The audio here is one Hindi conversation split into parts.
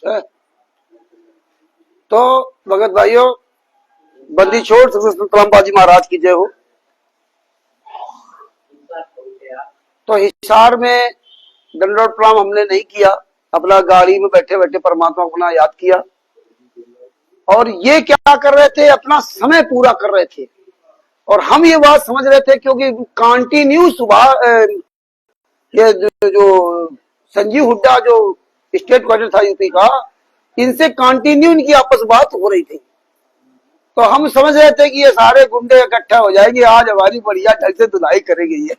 है। तो भगत भाइयों, बंदी छोड़ सतराम बाजी महाराज की जय हो। तो हिसार में दंडोत प्रणाम हमने नहीं किया, अपना गाड़ी में बैठे बैठे परमात्मा को अपना याद किया। और ये क्या कर रहे थे, अपना समय पूरा कर रहे थे। और हम ये बात समझ रहे थे क्योंकि कंटिन्यू सुबह ये जो संजीव हुड्डा जो स्टेट गवर्नर था यूपी का, इनसे कंटिन्यू इनकी आपस बात हो रही थी। तो हम समझ रहे थे कि ये सारे गुंडे इकट्ठा हो जाएंगे, आज हमारी बढ़िया ढंग से धुलाई करेंगे ये।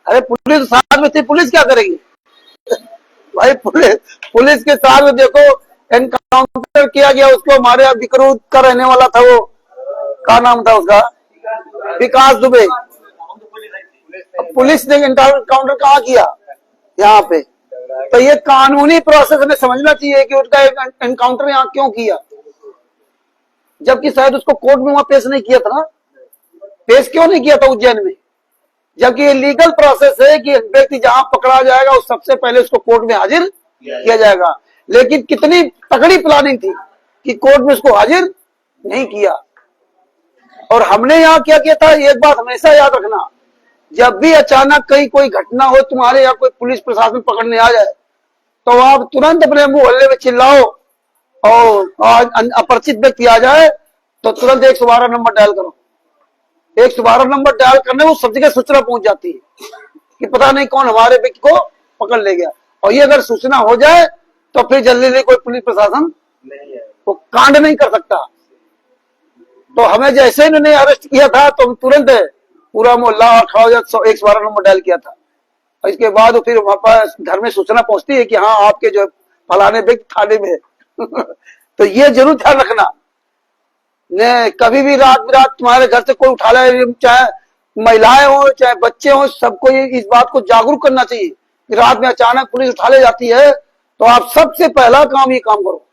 अरे पुलिस साथ में थी, पुलिस क्या करेगी भाई? पुलिस के साथ में देखो एनकाउंटर किया गया उसको, हमारे विक्रूत का रहने वाला था, वो क्या नाम था उसका, विकास दुबे। पुलिस ने एनकाउंटर कहाँ किया? यहाँ पे। तो ये कानूनी प्रोसेस हमें समझना चाहिए कि उसका एनकाउंटर यहाँ क्यों किया, जबकि शायद उसको कोर्ट में वहां पेश नहीं किया था ना। पेश क्यों नहीं किया था उज्जैन में? जबकि ये लीगल प्रोसेस है कि व्यक्ति जहां पकड़ा जाएगा उस सबसे पहले उसको कोर्ट में हाजिर किया जाएगा। लेकिन कितनी तगड़ी प्लानिंग थी कि कोर्ट में उसको हाजिर नहीं किया। और हमने यहाँ क्या किया था, एक बात हमेशा याद रखना, जब भी अचानक कहीं कोई घटना हो, तुम्हारे यहाँ कोई पुलिस प्रशासन पकड़ने आ जाए, तो आप तुरंत अपने मोहल्ले में चिल्लाओ, और अपरिचित व्यक्ति आ जाए तो तुरंत 112 नंबर डायल करो। 112 नंबर डायल करने वो सब जगह सूचना पहुंच जाती है कि पता नहीं कौन हमारे व्यक्ति को पकड़ ले गया। और ये अगर सूचना हो जाए तो फिर जल्दी कोई पुलिस प्रशासन वो कांड नहीं कर सकता। तो हमें जैसे इन्होंने अरेस्ट किया था तो तुरंत पूरा मोहल्ला खड़ा हो जाता, 112 नंबर डायल किया था। और इसके बाद फिर वहां पर घर में सूचना पहुंचती है कि हाँ आपके जो फलाने व्यक्ति थाने में है। तो ये जरूर ध्यान रखना, ने कभी भी रात बिरात तुम्हारे घर से कोई उठा ले, चाहे महिलाएं हो चाहे बच्चे हो, सबको इस बात को जागरूक करना चाहिए कि रात में अचानक पुलिस उठा ले जाती है तो आप सबसे पहला काम ये काम करो।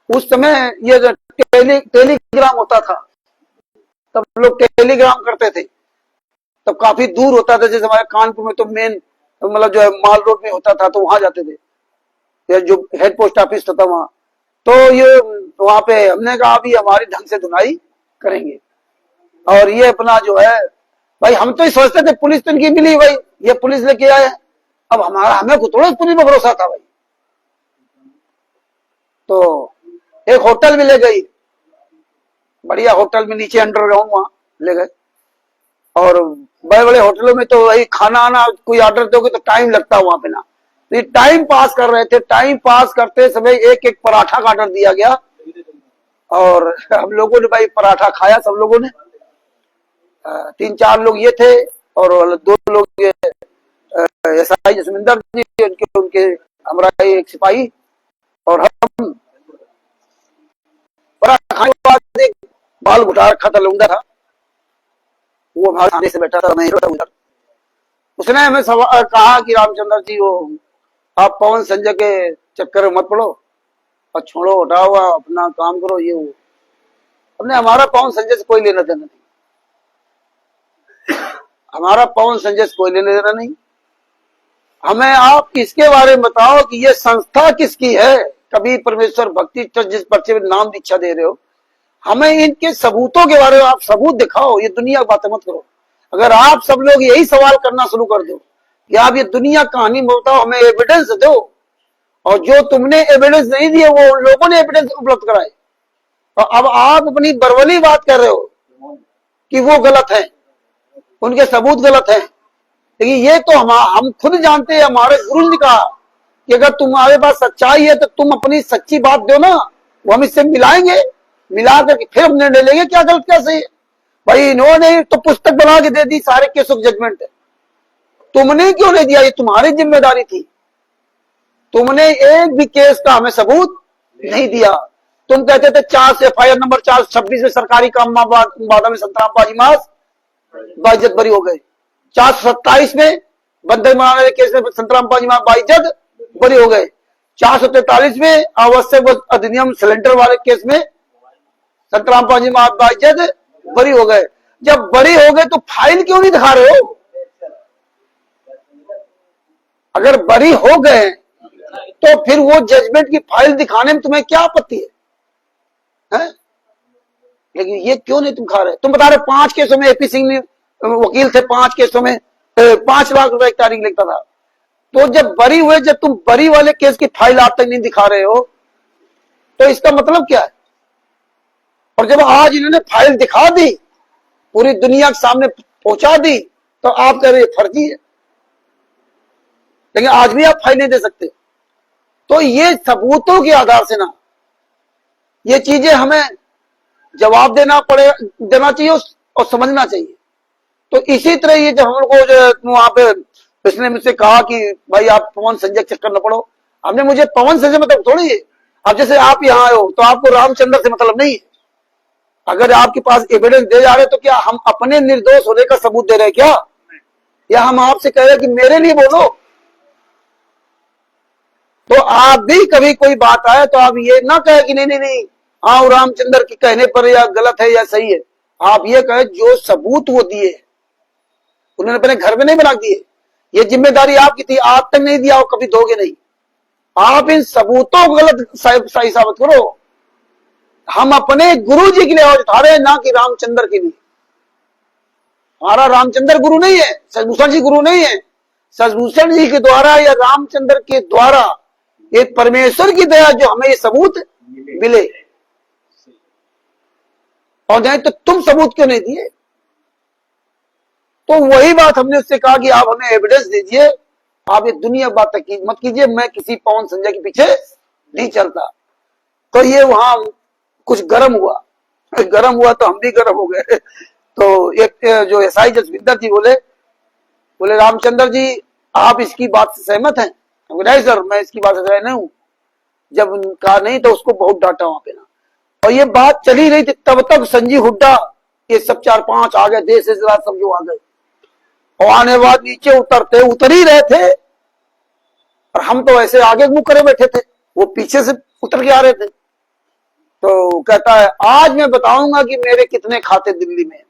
उस समय ये टेलीग्राम होता था, तब लोग टेलीग्राम करते थे, तब काफी दूर होता था। जैसे हमारे कानपुर में तो मेन मतलब जो है माल रोड में होता था, तो वहां जाते थे, या जो हेड पोस्ट ऑफिस था वहां। तो ये वहां पे हमने कहा अभी हमारी ढंग से धुनाई करेंगे। और ये अपना जो है भाई, हम तो सोचते थे पुलिस तो इनकी मिली भाई, ये पुलिस लेके आए। अब हमें थोड़ा पुलिस पर भरोसा था भाई। तो एक होटल में ले गई, बढ़िया होटल में नीचे अंडरग्राउंड, वहां ले गए। और बड़े बड़े होटलों में तो वही खाना आना कोई ऑर्डर दोगे तो टाइम लगता है वहां पे ना। तो ये टाइम पास कर रहे थे, टाइम पास करते समय एक एक पराठा का ऑर्डर दिया गया। और हम लोगों ने भाई पराठा खाया, सब लोगों ने। 3-4 लोग ये थे और 2 लोग ये एसआई जसविंदर जी, उनके हमारा एक सिपाही, और हम पराठा खाने के बाद एक बाल घुटा रखा था लौंडा था, वो हमारे सामने से बैठा था, मैं उधर। उसने हमें कहा कि रामचंद्र जी, वो आप पवन संजय के चक्कर में मत पड़ो और छोड़ो, हटाओ, अपना काम करो, ये वो। हमने हमारा पवन संजय से कोई लेना देना नहीं, हमारा पवन संजय से कोई लेना देना नहीं। हमें आप इसके बारे में बताओ कि ये संस्था किसकी है, कभी परमेश्वर भक्ति ट्रस्ट जिस पर्चे में नाम दीक्षा दे रहे हो, हमें इनके सबूतों के बारे में आप सबूत दिखाओ, ये दुनिया बातें मत करो। अगर आप सब लोग यही सवाल करना शुरू कर दो कि आप ये दुनिया कहानी बताओ, हमें एविडेंस दो, और जो तुमने एविडेंस नहीं दिए वो उन लोगों ने एविडेंस उपलब्ध कराए, और अब आप अपनी बरवली बात कर रहे हो कि वो गलत है, उनके सबूत गलत है। लेकिन ये तो हम खुद जानते हैं, हमारे गुरु ने कहा कि अगर तुम्हारे पास सच्चाई है तो तुम अपनी सच्ची बात दो ना, वो हम इससे मिलाएंगे, मिला करके फिर हम निर्णय लेंगे क्या गलत क्या सही है। भाई इन्होंने तो पुस्तक बना के दे दी सारे केस ऑफ जजमेंट, तुमने क्यों नहीं दिया? ये तुम्हारी जिम्मेदारी थी, तुमने एक भी केस का हमें सबूत नहीं दिया। तुम कहते थे 4 एफआईआर नंबर 426 में सरकारी काम वादा में संतराम बाजी मास बाइज्जत बरी हो गए, 427 में बंधक बनाने के केस में संतराम बाजी मास बाइज्जत बरी हो गए, 443 में आवश्यक अधिनियम सिलेंडर वाले केस में संतराम बाजी मास बाइज्जत बरी हो गए। जब बरी हो गए तो फाइल क्यों नहीं दिखा रहे हो? अगर बरी हो गए तो फिर वो जजमेंट की फाइल दिखाने में तुम्हें क्या आपत्ति है? लेकिन ये क्यों नहीं तुम खा रहे? तुम बता रहे 5 केसों में एपी सिंह वकील थे, 5 केसों में 5 लाख रुपए की तारीख लिखता था। तो जब बरी हुए, जब तुम बरी वाले केस की फाइल आज तक नहीं दिखा रहे हो तो इसका मतलब क्या है? और जब आज इन्होंने फाइल दिखा दी, पूरी दुनिया के सामने पहुंचा दी, तो आप कह रहे फर्जी है, लेकिन आज भी आप फाइल नहीं दे सकते। तो ये सबूतों के आधार से ना ये चीजें हमें जवाब देना चाहिए और समझना चाहिए। तो इसी तरह ये जब हम लोग को जो वहां पे इसने मुझसे कहा कि भाई आप पवन संजय के चक्कर न पड़ो, हमने मुझे पवन संजय मतलब थोड़ी है। अब जैसे आप यहाँ आए हो तो आपको रामचंद्र से मतलब नहीं है। अगर आपके पास एविडेंस दे जा रहे तो क्या हम अपने निर्दोष होने का सबूत दे रहे हैं क्या, या हम आपसे कह रहे हैं कि मेरे लिए बोलो? तो आप भी कभी कोई बात आए तो आप ये ना कहे कि नहीं हाँ रामचंद्र के कहने पर या गलत है या सही है। आप ये कहे जो सबूत वो दिए, उन्होंने अपने घर में नहीं बना दिए, ये जिम्मेदारी आपकी थी, आज तक नहीं दिया और कभी दोगे नहीं। आप इन सबूतों को गलत सही साबित करो। हम अपने गुरु जी के लिए आवाज उठा रहे हैं, ना कि रामचंद्र के लिए। हमारा रामचंद्र गुरु नहीं है, सचभूषण जी गुरु नहीं है। सचभूषण जी के द्वारा या रामचंद्र के द्वारा ये परमेश्वर की दया जो हमें ये सबूत मिले, और नहीं तो तुम सबूत क्यों नहीं दिए? तो वही बात हमने उससे कहा कि आप हमें एविडेंस दीजिए, आप ये दुनिया बात तक मत कीजिए, मैं किसी पवन संजय के पीछे नहीं चलता। तो ये वहां कुछ गर्म हुआ तो हम भी गर्म हो गए। तो एक जो एसआई जसविंदर जी बोले रामचंद्र जी आप इसकी बात से सहमत हैं? नहीं सर, मैं इसकी बात से सहमत नहीं हूं। जब कहा नहीं तो उसको बहुत डांटा वहां पे ना, और ये बात चली रही थी तब तक संजीव हुड्डा ये सब 4-5 आ गए, देश से सब जो आ गए, और आने बाद नीचे उतर ही रहे थे, और हम तो ऐसे आगे मुंह करे बैठे थे, वो पीछे से उतर के आ रहे थे। तो कहता है आज मैं बताऊंगा कि मेरे कितने खाते दिल्ली में।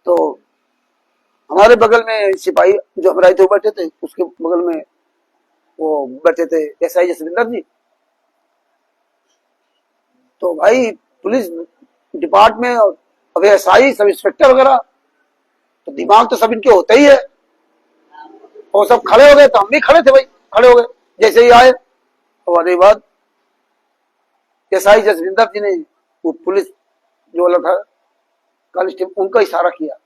तो हमारे बगल में सिपाही जो हम रहते बैठे थे, उसके बगल में वो बैठे थे एसआई जसविंदर जी। तो भाई पुलिस डिपार्टमेंट अब एसआई सब इंस्पेक्टर वगैरह, तो दिमाग तो सब इनके होते ही है। और सब खड़े हो गए, तो हम भी खड़े थे भाई, खड़े हो गए जैसे ही आए। और आने बाद एसआई जसविंदर जी ने वो पुलिस जो वाला था कांस्टेबल, उनका इशारा किया,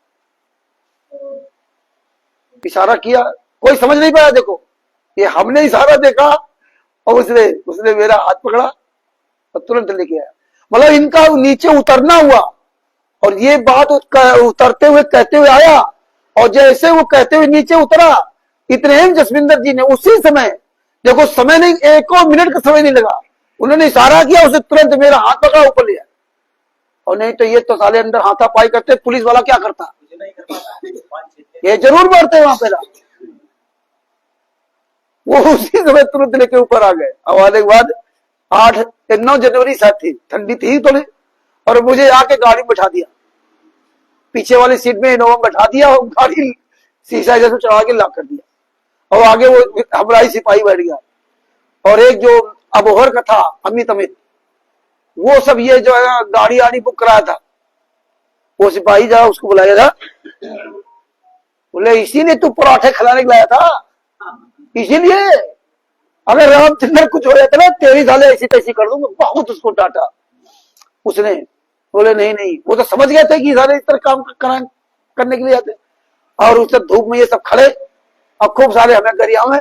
कोई समझ नहीं पाया। देखो ये हमने इशारा देखा और उसने मेरा हाथ पकड़ा और तुरंत लेके आया। मतलब इनका नीचे उतरना हुआ, और ये बात उतरते हुए कहते हुए आया, और जैसे वो कहते हुए नीचे उतरा, इतने ही जसविंदर जी ने उसी समय, देखो समय नहीं, 1 मिनट का समय नहीं लगा, उन्होंने इशारा किया, उसे तुरंत मेरा हाथ पकड़ा, ऊपर लिया। और नहीं तो ये तो साले अंदर हाथापाई करते, पुलिस वाला क्या करता, ये जरूर मारते वहां पे। वो उसी समय तुरंत लेके ऊपर आ गए। अब आने के बाद 8-9 जनवरी शायद थी, ठंडी थी थोड़ी, और मुझे आके गाड़ी में बैठा दिया, पीछे वाली सीट में इनोवा बैठा दिया, और गाड़ी शीशा जैसे चढ़ा के लॉक कर दिया, और आगे वो हमारा ही सिपाही बैठ गया। और एक जो अबोहर का था अमित, वो सब ये जो है गाड़ी आड़ी बुक कराया था, वो सिपाही जा उसको बुलाया था, बोले इसीलिए तू पराठे खिलाने लाया था, इसीलिए अगर रामचंद्र कुछ हो जाता ना तेरी साले ऐसी तैसी कर दूंगा। बहुत उसको डांटा उसने। बोले नहीं, वो तो समझ गए थे कि सारे इस तरह काम करने के लिए आते। और उस धूप में ये सब खड़े, और खूब सारे हमें गरिया में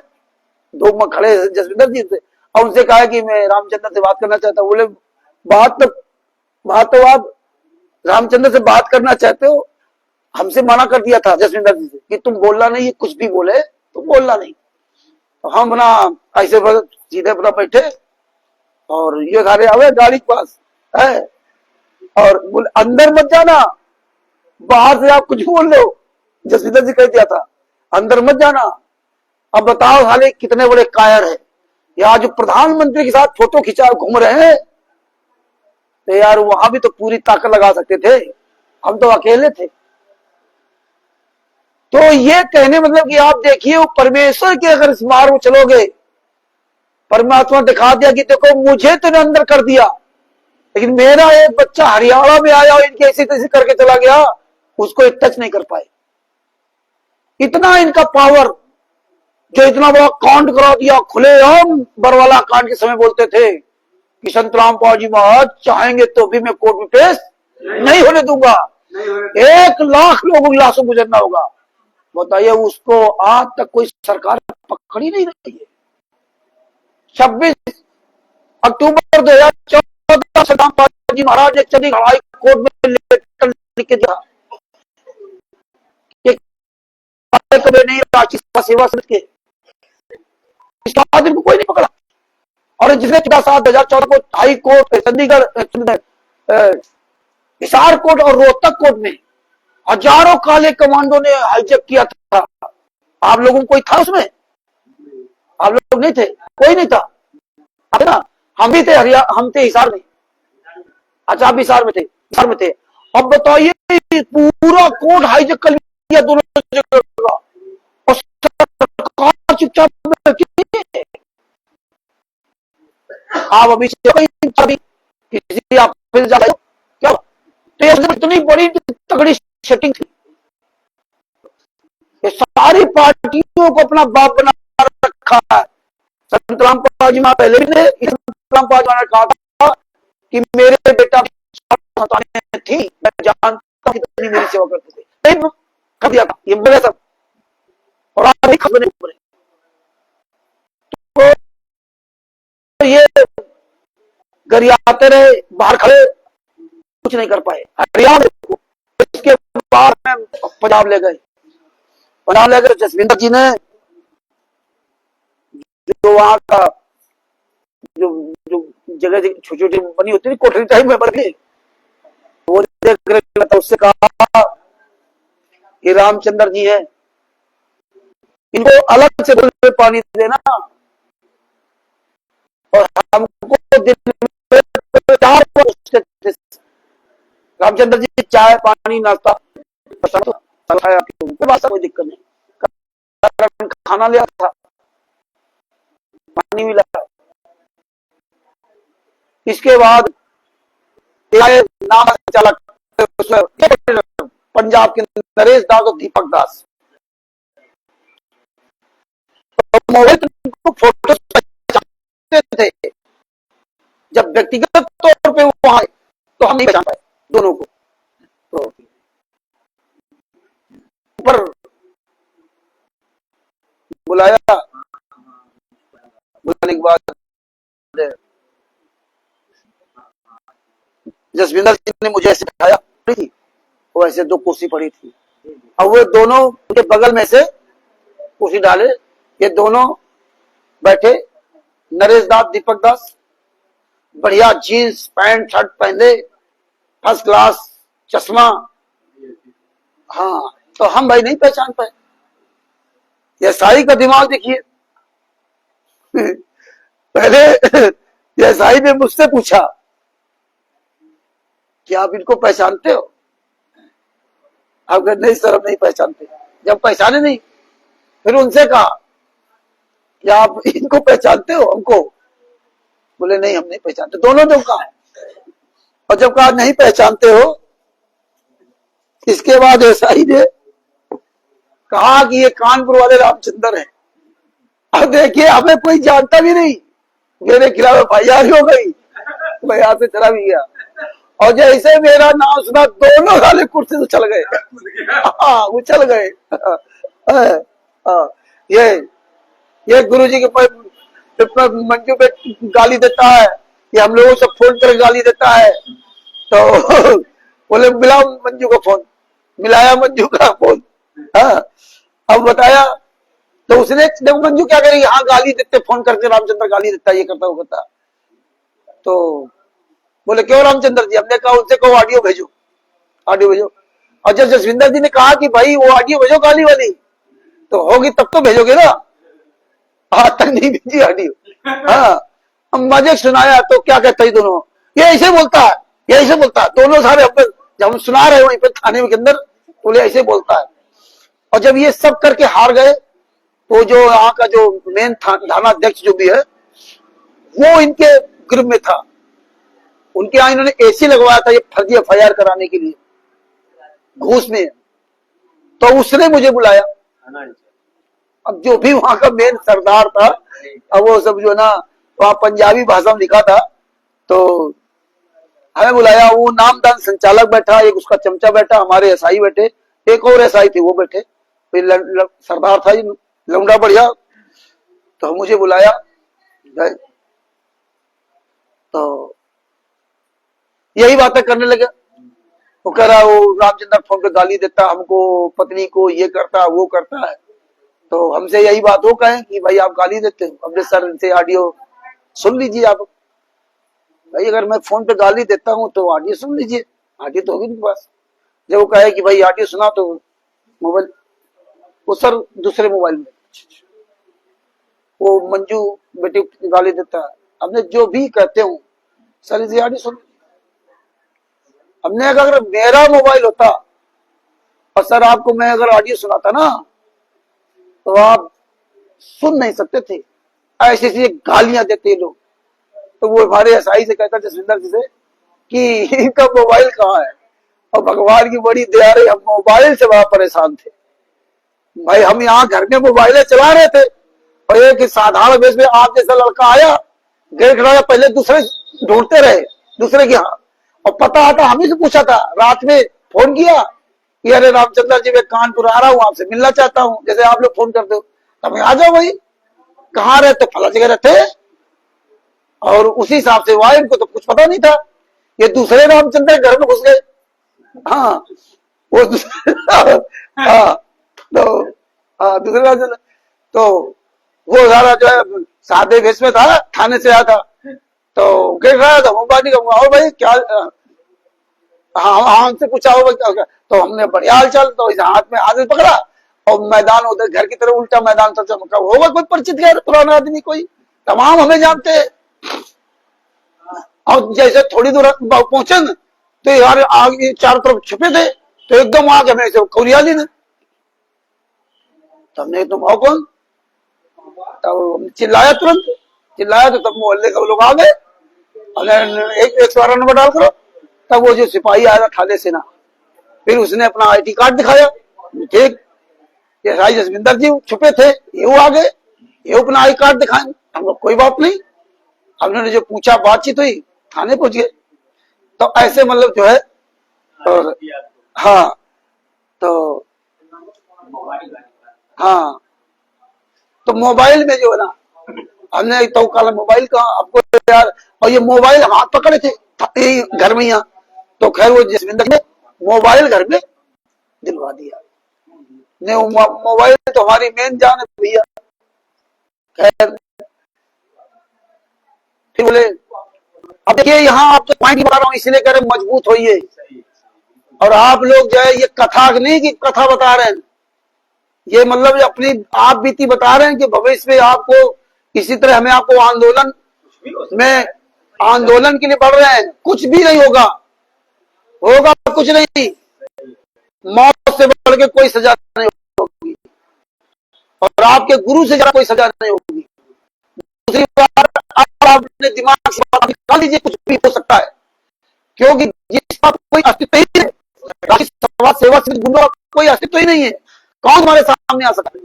धूप में खड़े जसविंदर जी से, और उनसे कहा कि मैं रामचंद्र से बात करना चाहता हूँ। बोले बात तो आप रामचंद्र से बात करना चाहते हो, हमसे मना कर दिया था जसविंदर जी से कि तुम बोलना नहीं, कुछ भी बोले तुम बोलना नहीं। तो हम ना ऐसे सीधे अपना बैठे, और ये सारे आवे गाड़ी के पास है, और बोले अंदर मत जाना, बाहर से आप कुछ बोल लो, जसविंदर जी कह दिया था अंदर मत जाना। अब बताओ साले कितने बड़े कायर है, या जो प्रधानमंत्री के साथ फोटो खिंचा घूम रहे हैं, तो यार वहां भी तो पूरी ताकत लगा सकते थे, हम तो अकेले थे। तो ये कहने मतलब कि आप देखिए, वो परमेश्वर के अगर इस मार्ग में चलोगे, परमात्मा दिखा दिया कि देखो मुझे तो अंदर कर दिया, लेकिन मेरा एक बच्चा हरियाणा में आया और इनके ऐसे तैसे करके चला गया, उसको टच नहीं कर पाए। इतना इनका पावर, जो इतना बड़ा कांड करा दिया खुलेआम। बरवाला कांड के समय बोलते थे कि संत रामपाल जी महाराज चाहेंगे तो भी मैं कोर्ट में पेश नहीं होने दूंगा, 1 लाख लोगों की लाशों गुजरना होगा। बताइए, उसको आज तक कोई सरकार पकड़ ही नहीं रही है। 26 अक्टूबर 2014 संत रामपाल जी महाराज ने चंडीगढ़ हाई कोर्ट में लेटर लिख के दिया, कभी नहीं राष्ट्रीय सेवा समिति के इस आदमी को कोई नहीं पकड़ा। और जिसने 14/7/2014 को high court, Chandigarh, Hisar court और रोहतक कोर्ट में हजारों काले कमांडो ने हाईजैक किया था। आप लोगों को कोई था उसमें? आप लोग नहीं थे, कोई नहीं था ना। हम भी थे, हम थे हिसार में। अच्छा, आप हिसार में थे। अब बताइए, पूरा कोर्ट हाईजैक कर लिया दोनों जगह का, और सरकार चुपचाप आप अभी किसी आप फिर जा रहे हो क्या? तो इतनी बड़ी तगड़ी सेटिंग थी, ये सारी पार्टियों को अपना बाप बना रखा है। संत रामपाल जी पहले भी थे, संत रामपाल जी ने कहा था कि मेरे बेटा थी, मैं जानता कितनी मेरी सेवा करते थे, कर दिया था ये बोले सब, और आज नहीं खबरें बोले। तो ये गरियाते रहे, बाहर खड़े, कुछ नहीं कर पाए। हरियाणा इसके बाद में पंजाब ले गए। जसविंदर जी ने जो वहां का जो जगह छोटी छोटी बनी होती थी कोठरी टाइप में बन गई, वो देख रहे था। उससे कहा कि रामचंद्र जी है, इनको अलग से पानी देना, और हमको दिन में 4 रामचंद्र जी चाय पानी नाश्ता कोई दिक्कत नहीं। खाना लिया था, पानी मिला। इसके बाद नाम चला पंजाब के नरेश दास और दीपक दास, तो मोहित को फोटो थे। जब व्यक्तिगत तौर पे वो आए तो हम नहीं पहचान पाए दोनों को। तो ऊपर बुलाया, बुलाने के बाद जसविंदर जी ने मुझे ऐसे बिठाया थी, वो ऐसे 2 कुर्सी पड़ी थी, और वो दोनों उनके बगल में से कुर्सी डाले, ये दोनों बैठे। नरेश दास, दीपक दास बढ़िया जीन्स पैंट शर्ट पहने, फर्स्ट क्लास, चश्मा। हाँ, तो हम भाई नहीं पहचान पाए। ये साई का दिमाग देखिए। पहले ये साई ने मुझसे पूछा कि आप इनको पहचानते हो? आप कहते नहीं सर, हम नहीं पहचानते। जब पहचाने नहीं, फिर उनसे कहा कि आप इनको पहचानते हो हमको? बोले नहीं, हम नहीं पहचानते। दोनों जब कहा, और जब कहा नहीं पहचानते हो, इसके बाद ऐसाई ने कहा कि ये कानपुर वाले रामचंद्र हैं। अब देखिए, हमें कोई जानता भी नहीं, मेरे खिलाफ एफआईआर हो गई, मैं यहां से चला भी गया। और जैसे मेरा नाम सुना, दोनों वाले कुर्सी से चल गए। हाँ, वो चल गए। ये गुरु जी के मंजू पे गाली देता है, ये हम लोगों से फोन कर गाली देता है। तो बोले मिलाओ मंजू का फोन, मिलाया मंजू का फोन। हाँ, अब बताया तो उसने, देखो मंजू क्या करेगी, हाँ गाली देते, फोन करके रामचंद्र गाली देता, ये करता वो करता। तो बोले क्यों रामचंद्र जी? हमने कहा उनसे कहो ऑडियो भेजो, ऑडियो भेजो। और जब जसविंदर जी ने कहा कि भाई वो ऑडियो भेजो गाली वाली, तो होगी तब तो भेजोगे ना, आज तक नहीं भेजी ऑडियो। हाँ, मजे सुनाया तो क्या कहता है दोनों, ये ऐसे बोलता है, ये ऐसे बोलता है। दोनों सारे जब हम सुना रहे वहीं पर थाने के अंदर, बोले ऐसे बोलता है। और जब ये सब करके हार गए तो जो यहाँ का जो मेन थानाध्यक्ष जो भी है वो इनके ग्रुप में था, उनके यहाँ इन्होंने एसी लगवाया था ये फर्जी एफआईआर कराने के लिए घूस में। तो उसने मुझे बुलाया, अब जो भी वहां का मेन सरदार था, अब वो सब जो ना वहां पंजाबी भाषा में लिखा था, तो हमें बुलाया। वो नामदान संचालक बैठा, एक उसका चमचा बैठा, हमारे एसआई बैठे, एक और एसआई थे वो बैठे, सरदार था लौंडा बढ़िया। तो मुझे बुलाया, तो यही बातें करने लगे। वो कह रहा वो रामचंद्र फोन पे गाली देता हमको, पत्नी को, ये करता वो करता है। तो हमसे यही बात हो कहे कि भाई आप गाली देते हो, अपने सर से ऑडियो सुन लीजिए आप। भाई अगर मैं फोन पे गाली देता हूँ तो ऑडियो सुन लीजिए, ऑडियो तो होगी उनके पास। जब वो कहे कि भाई ऑडियो सुना, तो मोबाइल वो सर दूसरे मोबाइल में वो मंजू बेटी गाली देता है, हमने जो भी कहते हूँ सर इसे ऑडियो सुन। हमने अगर मेरा मोबाइल होता और सर आपको मैं अगर ऑडियो सुनाता ना तो आप सुन नहीं सकते थे, ऐसी ऐसी गालियां देते लोग। तो वो हमारे एसआई से कहता जसविंदर जी से कि इनका मोबाइल कहाँ है, और भगवान की बड़ी दया रही, हम मोबाइल से बड़ा परेशान थे भाई। हम यहाँ घर में मोबाइलें चला रहे थे और एक साधारण वेश में आप जैसा लड़का आया, गेट खड़ा, पहले दूसरे ढूंढते रहे दूसरे के यहाँ, और पता आता हमें से पूछा था, रात में फोन किया कि अरे रामचंद्र जी मैं कानपुर आ रहा हूँ, आपसे मिलना चाहता हूँ, जैसे आप लोग फोन करते हो। तब आ जाओ भाई, कहाँ रहते, फला जगह रहते, और उसी हिसाब से हुआ। इनको तो कुछ पता नहीं था, ये दूसरे रामचंद्र घर में घुस गए। हाँ वो हाँ दूसरे रामचंद्र, तो वो सारा जो है सादे वेश में था, थाने से आया था, तो कह रहा था मोबाइल का भाई क्या, हाँ हमसे पूछा हो भाई, तो हमने बढ़िया हाल चाल, तो इस हाथ में आदमी पकड़ा और मैदान उधर घर की तरफ उल्टा मैदान था, होगा कोई परिचित गया पुराना आदमी, कोई तमाम हमें जानते। और जैसे थोड़ी दूर पहुंचे न तो यार आगे चारों तरफ छुपे थे, तो एकदम आगे हमें कौरिया ली ने। तो हमने तुम आओ कौन, तब चिल्लाया, तुरंत चिल्लाया, तो तब मोहल्ले के लोग आ गए, एक 112 नंबर डाल करो। तब वो जो सिपाही आया था थाने से ना, फिर उसने अपना आईडी कार्ड दिखाया, ठीक ये जसविंदर जी छुपे थे, ये आ गए, ये अपना आई कार्ड दिखाए। हम लोग कोई बात नहीं, हमने जो पूछा, बातचीत हुई, थाने पहुंच गए। तो ऐसे मतलब जो है, और हाँ तो हाँ, तो मोबाइल में जो है ना, हमने तो कल मोबाइल का आपको यार, और ये मोबाइल हाथ पकड़े थे घर में यहाँ, तो खैर वो जसविंदर ने मोबाइल घर में दिलवा दिया। ने मोबाइल तो हमारी मेन जान है भैया। खैर फिर बोले, अब देखिए यहाँ आप तो पॉइंट बता रहा हूँ इसलिए कह रहे मजबूत होइए, और आप लोग जो है ये कथा नहीं कि कथा बता रहे हैं, ये मतलब अपनी आप बीती बता रहे हैं कि भविष्य में आपको इसी तरह हमें आपको आंदोलन में, आंदोलन के लिए बढ़ रहे हैं, कुछ भी नहीं होगा, होगा कुछ नहीं, मौत से बढ़ के कोई सजा नहीं होगी, और आपके गुरु से ज्यादा कोई सजा नहीं होगी। दूसरी बात, आप अपने दिमाग से बात निकाल लीजिए, कुछ भी हो सकता है, क्योंकि जिसका कोई अस्तित्व ही नहीं है, समाज सेवा से गुंडों का कोई अस्तित्व ही नहीं है, कौन हमारे सामने आ सकता है?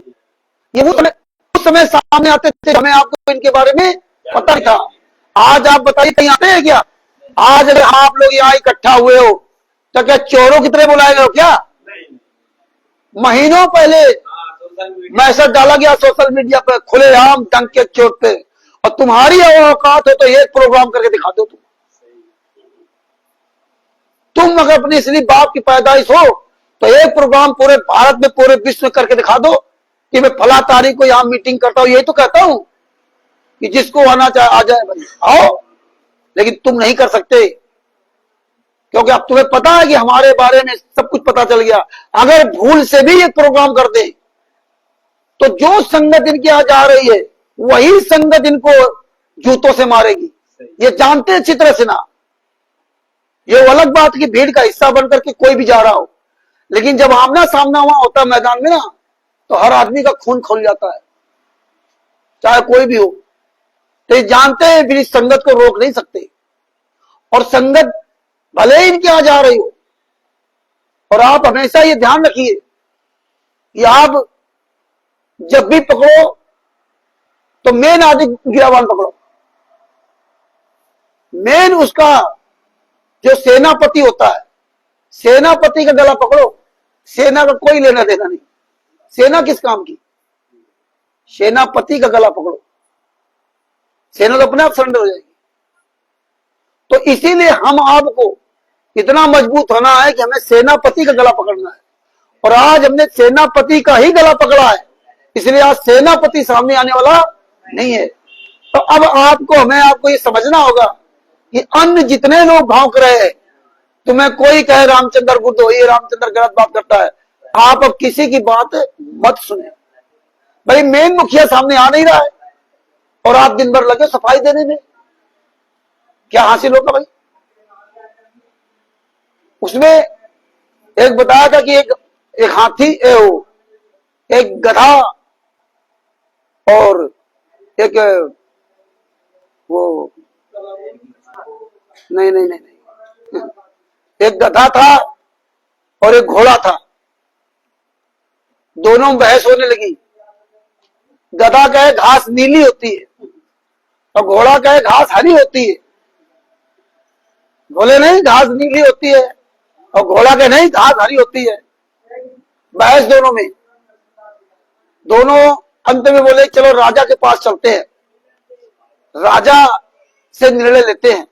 ये उस समय सामने आते थे, हमें आपको इनके बारे में पता नहीं था। आज आप बताइए कहीं आते हैं क्या? आज अगर आप लोग यहाँ इकट्ठा हुए हो तो क्या चोरों की तरह बुलाए गए हो क्या? महीनों पहले मैसेज डाला गया सोशल मीडिया पर, खुलेआम डंक के चोट पे, और तुम्हारी औकात हो तो एक प्रोग्राम करके दिखा दो। तुम अगर अपनी इसलिए बाप की पैदाइश हो तो एक प्रोग्राम पूरे भारत में, पूरे विश्व में करके दिखा दो कि मैं फला तारीख को यहां मीटिंग करता हूं। यही तो कहता हूं कि जिसको आना चाहे आ जाए भाई, आओ, लेकिन तुम नहीं कर सकते, क्योंकि अब तुम्हें पता है कि हमारे बारे में सब कुछ पता चल गया। अगर भूल से भी एक प्रोग्राम कर दे तो जो संगत इनकी यहाँ जा रही है वही संगत इनको जूतों से मारेगी, ये जानते हैं अच्छी तरह से ना। ये अलग बात की भीड़ का हिस्सा बनकर के कोई भी जा रहा हो, लेकिन जब आमना सामना वहां होता मैदान में ना, तो हर आदमी का खून खोल जाता है, चाहे कोई भी हो। तो ये जानते हैं फिर इस संगत को रोक नहीं सकते। और संगत भले ही इनके यहां जा रही हो, और आप हमेशा ये ध्यान रखिए कि आप जब भी पकड़ो तो मेन आदि गिरावान पकड़ो। मेन उसका जो सेनापति होता है, सेनापति का गला पकड़ो। सेना का कोई लेना देना नहीं, सेना किस काम की, सेनापति का गला पकड़ो, सेना तो अपने आप सरेंडर हो जाएगी। तो इसीलिए हम आपको इतना मजबूत होना है कि हमें सेनापति का गला पकड़ना है। और आज हमने सेनापति का ही गला पकड़ा है, इसलिए आज सेनापति सामने आने वाला नहीं है। तो अब आपको ये समझना होगा कि अन्य जितने लोग भौंक रहे हैं, तुम्हें कोई कहे रामचंद्र गुरदोही, रामचंद्र गलत बात करता है, आप अब किसी की बात मत सुने। भाई मेन मुखिया सामने आ नहीं रहा है और आप दिन भर लगे सफाई देने में, क्या हासिल होगा भाई? उसमें एक बताया था कि एक हाथी, एक गधा और एक वो नहीं, एक गधा था और एक घोड़ा था, दोनों में बहस होने लगी। गधा कहे घास नीली होती है और घोड़ा कहे घास हरी होती है। बोले नहीं घास नीली होती है, और घोड़ा कहे नहीं घास हरी होती है। बहस दोनों में। दोनों अंत में बोले चलो राजा के पास चलते हैं, राजा से निर्णय लेते हैं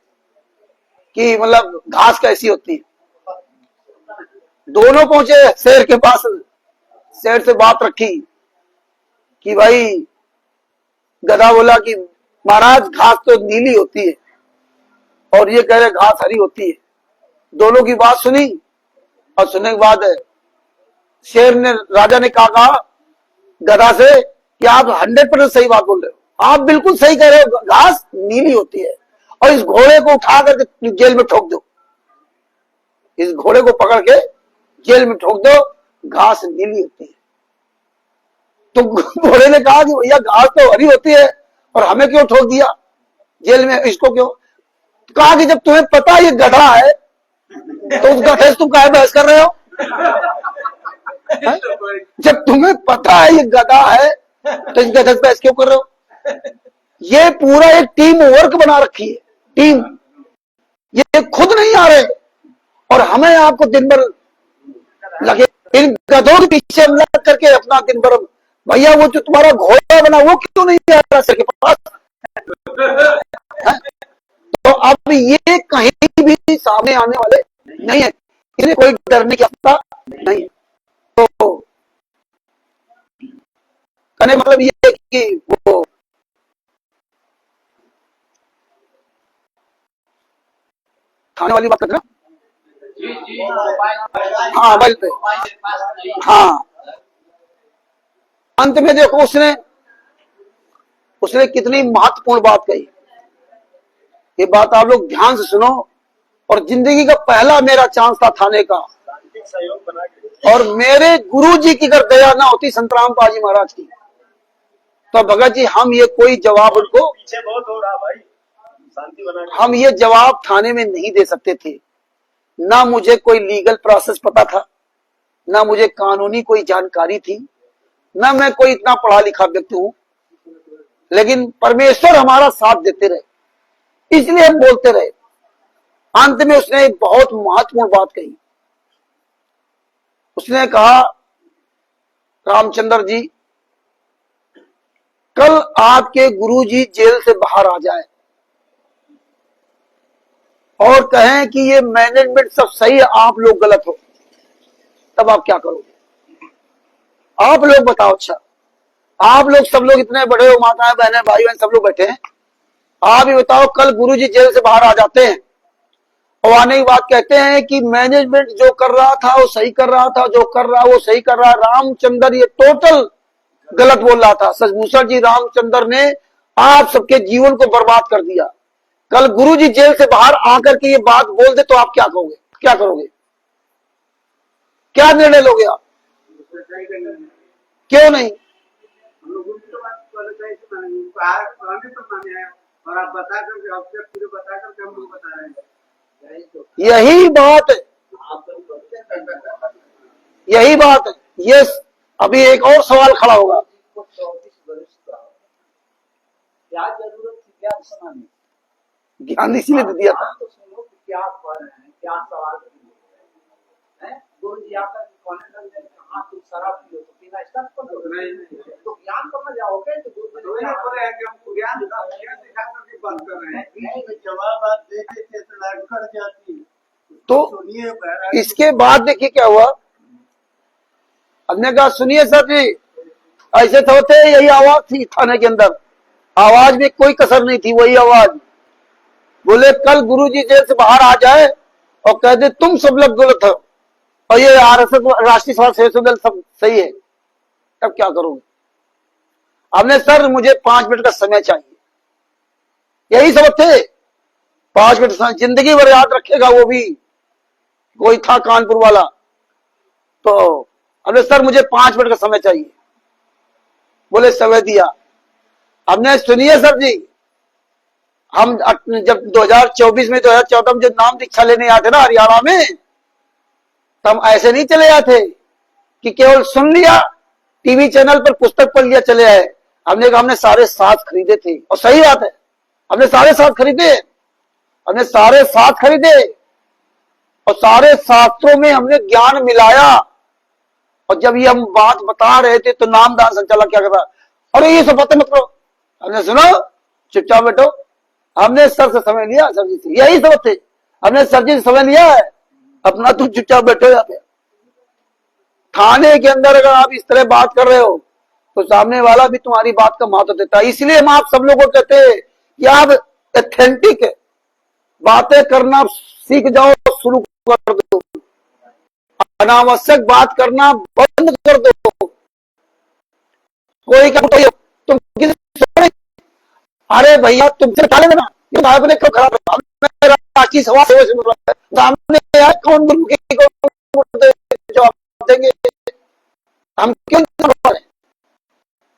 कि मतलब घास कैसी होती है। दोनों पहुंचे शेर के पास, शेर से बात रखी कि भाई, गधा बोला कि महाराज घास तो नीली होती है और ये कह रहे घास हरी होती है। दोनों की बात सुनी और सुनने के बाद शेर ने, राजा ने कहा गधा से कि आप 100% सही बात बोल रहे हो, आप बिल्कुल सही कह रहे हो, घास नीली होती है। और इस घोड़े को उठा करके जेल में ठोक दो, इस घोड़े को पकड़ के जेल में ठोक दो, घास नीली होती है। तो घोड़े ने कहा कि भैया घास तो हरी होती है और हमें क्यों ठोक दिया जेल में, इसको क्यों? तो कहा कि जब तुम्हें पता ये गधा है तो उस गधे से तुम काहे बहस कर रहे हो? जब तुम्हें पता है ये गधा है तो इस गधे से बहस क्यों कर रहे हो? ये पूरा एक टीम वर्क बना रखी है, टीम। ये खुद नहीं आ रहे और हमें आपको दिन भर लगे इन गधों के पीछे हम लग करके अपना दिन भर। भैया वो जो तुम्हारा घोड़ा बना वो क्यों नहीं आ रहा सर के पास? तो अब ये कहीं भी सामने आने वाले नहीं है, इसलिए कोई डरने की आवश्यकता नहीं है। तो कहने मतलब ये कि वो खाने वाली बात करते ना, हाँ मोबाइल पे, हाँ। अंत में देखो उसने कितनी महत्वपूर्ण बात कही। ये बात आप लोग ध्यान से सुनो। और जिंदगी का पहला मेरा चांस था थाने का, और मेरे गुरुजी की अगर दया ना होती संतराम पाजी महाराज की, तो भगत जी हम ये कोई जवाब उनको बहुत हो रहा भाई, शांति बना, हम ये जवाब थाने में नहीं दे सकते थे। ना मुझे कोई लीगल प्रोसेस पता था, ना मुझे कानूनी कोई जानकारी थी, ना मैं कोई इतना पढ़ा लिखा व्यक्ति हूं, लेकिन परमेश्वर हमारा साथ देते रहे, इसलिए हम बोलते रहे। अंत में उसने एक बहुत महत्वपूर्ण बात कही। उसने कहा रामचंद्र जी, कल आपके गुरुजी जेल से बाहर आ जाए और कहें कि ये मैनेजमेंट सब सही है, आप लोग गलत हो, तब आप क्या करोगे? आप लोग बताओ। अच्छा, आप लोग सब लोग इतने बड़े हो, माताएं बहनें भाई बहन सब लोग बैठे हैं, आप ही बताओ कल गुरुजी जेल से बाहर आ जाते हैं और आने की बात कहते हैं कि मैनेजमेंट जो कर रहा था वो सही कर रहा था, जो कर रहा वो सही कर रहा, रामचंद्र ये टोटल गलत बोल रहा था। सचभूषण जी, रामचंद्र ने आप सबके जीवन को बर्बाद कर दिया। कल गुरुजी जेल से बाहर आकर के ये बात बोल दे तो आप क्या कहोगे, क्या करोगे, क्या निर्णय लोगे आप? क्यों नहीं? और आप बता कर बता करके हम लोग बता रहे हैं। यही बात है, यही बात है। ये अभी एक और सवाल खड़ा होगा, 24 वर्ष का क्या जरूरत थी, क्या सुनाने? ज्ञान इसीलिए तो दिया था। तो सुनो कि क्या पढ़ रहे हैं, क्या सवाल है। गुरु जी आपका हाँ तुम शराब पियो तो पीना स्टार्ट कर दो, तो ज्ञान करना जाओगे तो गुरु जी बोले कि हमको ज्ञान दिखा करके बात कर रहे हैं। जवाब आप देते थे तो लाइट कर जाती। तो इसके बाद देखिए क्या हुआ, हमने कहा सुनिए सर जी, ऐसे तो होते, यही आवाज थी थाने के अंदर, आवाज में कोई कसर नहीं थी, वही आवाज। बोले कल गुरुजी जेल से बाहर आ जाए और कह दे तुम सब लोग गलत हो और ये आरएसएस राष्ट्रीय स्वयं दल सब सही है, तब क्या करोगे? हमने सर मुझे 5 मिनट का समय चाहिए, यही सब थे। 5 मिनट समय जिंदगी भर याद रखेगा, वो भी कोई था कानपुर वाला। तो हमने सर मुझे 5 मिनट का समय चाहिए, बोले समय दिया। हमने सुनिए सर जी, हम जब 2024 में 2014 में जब नाम दीक्षा लेने आते ना हरियाणा में, तब ऐसे नहीं चले आते कि केवल सुन लिया टीवी चैनल पर, पुस्तक पढ़ लिया चले आए। हमने कहा हमने सारे साथ खरीदे थे, और सही बात है, हमने सारे साथ खरीदे, हमने सारे साथ खरीदे और सारे शास्त्रों में हमने ज्ञान मिलाया। और जब ये हम बात बता रहे थे तो नामदान संचालक क्या कहता, अरे ये सब बातें मत करो। हमने सुनो, चुपचाप बैठो। हमने सर से समय लिया, सर जी से, यही सब थे। हमने सर जी से समय लिया है, अपना तुम चुपचाप बैठो जाते। थाने के अंदर अगर आप इस तरह बात कर रहे हो तो सामने वाला भी तुम्हारी बात का महत्व देता है। इसलिए हम आप सब लोगों को कहते हैं कि आप एथेंटिक बातें करना सीख जाओ, शुरू कर दो, अनावश्यक बात करना बंद कर दो। कोई क्या तुम किसी, अरे भैया तुमसे खा लेना, आपने क्यों खराब राष्ट्रीय सभा से सामने कौन जवाब देंगे? हम क्यों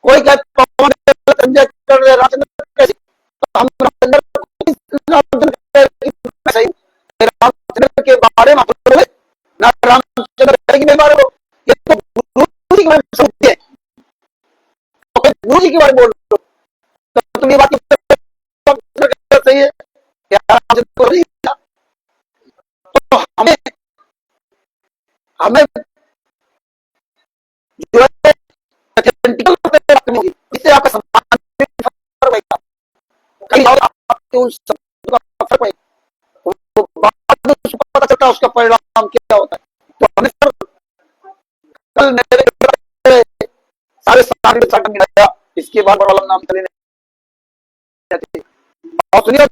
कोई संजय कर रहे हम रामचंद्र के बारे में ना रामचंद्र के बारे में, ये तो गुरु जी के बारे में है, गुरु जी के बारे में बोल रहे हो तो तुम ये बात सही है क्या? तो हमें हमें जो है इससे आपका सम्मान पता चलता है उसका परिणाम क्या होता है। तो हमें सर कल मेरे सारे मिलाया, इसके बाद बड़ा नाम चले और सुनिए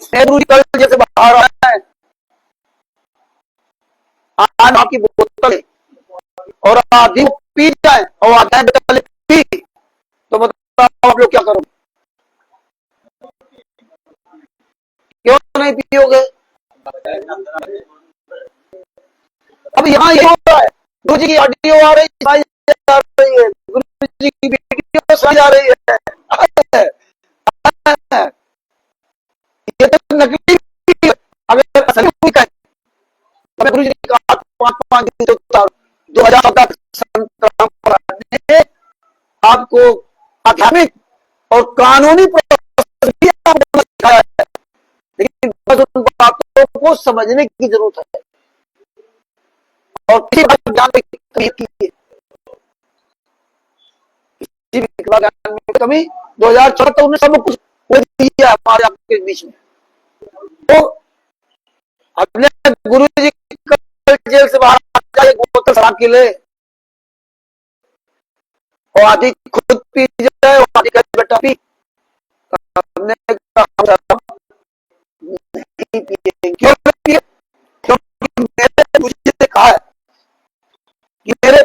नेहरू जी कल जैसे बाहर आए हैं, आपकी बोतल और आधी पी जाए और आधा पी, तो बताओ आप लोग क्या करोगे? क्यों नहीं पियोगे? अब यहाँ ये हो रहा है, गुरु जी की ऑडियो आ रही है, गुरु जी की वीडियो आ रही है, ये तो नकली। अगर असली हुई का गुरु जी का 5 दिन 2014 ने आपको आध्यात्मिक और कानूनी प्रोसेस भी आपको सिखाया है, लेकिन बस उन बातों को समझने की जरूरत है और किसी बात ज्ञान में कमी 2014 में सब कुछ दिया हमारे आपके बीच में। तो अपने गुरु जी जेल से बाहर एक बोतल शराब की ले और आधी खुद पी जाए और आधी बेटा पी, हमने नहीं पिए। क्यों नहीं पिए? क्योंकि मैंने मुझे कहा है कि मेरे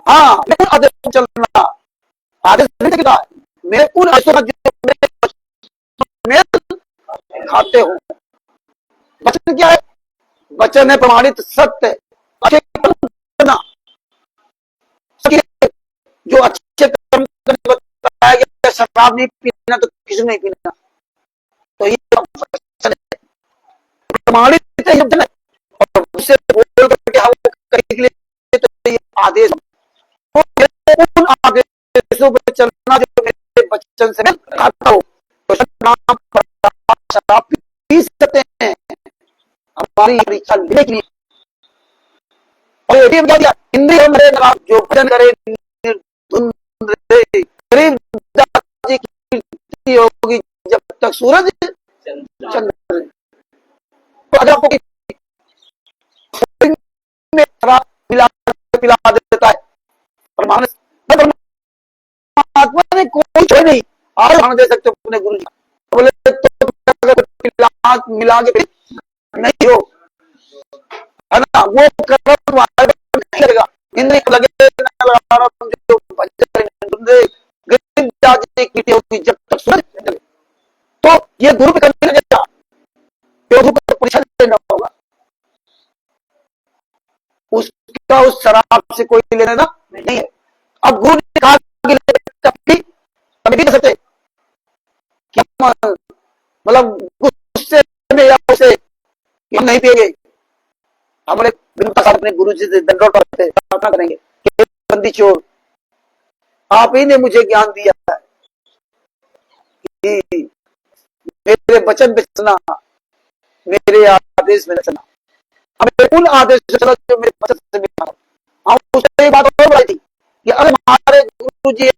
हाँ आदेश चलना, आदेश नहीं कहा, मैं उन खाते हो। वचन क्या है? वचन है प्रमाणित सत्य, अच्छे शराब नहीं पीना तो किसी नहीं पीना, तो ये प्रमाणित है और उससे बोल करके हम करने के लिए तो ये आदेश उन आदेशों पर चलना जो मेरे बचपन से मैं खाता हूँ। तो शराब पी सकते हैं हमारी परीक्षा लेने के लिए। और ये भी बता दिया हिंदी हमारे जो भजन करे गरीब दादी की होगी जब तक सूरज चंद्र। तो अगर आपको में शराब पिला देता है परमात्मा ने कोई छोड़ नहीं आज दे सकते अपने गुरु जी बोले तो मिला के नहीं हो है ना, वो कर्म नहीं लगेगा इंद्रिय लगे जो गरीब जाति की होगी जब तक सूरज चले। तो ये गुरु पे करने लगेगा गुरु को परीक्षा देना होगा, उसका उस शराब से कोई लेना ना नहीं है। अब गुरु ने कहा कि कभी भी कर सकते कि मतलब गुस्से में या उसे हम नहीं पिएंगे, हमारे विनम्रता साथ अपने गुरु जी से दंडवत करते प्रार्थना करेंगे कि बंदी चोर आप ही ने मुझे ज्ञान दिया है कि मेरे वचन पे चलना, मेरे आदेश में चलना, हमें उन आदेश से चला जो मेरे वचन से मिला। हम उससे एक बात और बताई थी कि अगर हमारे गुरु जी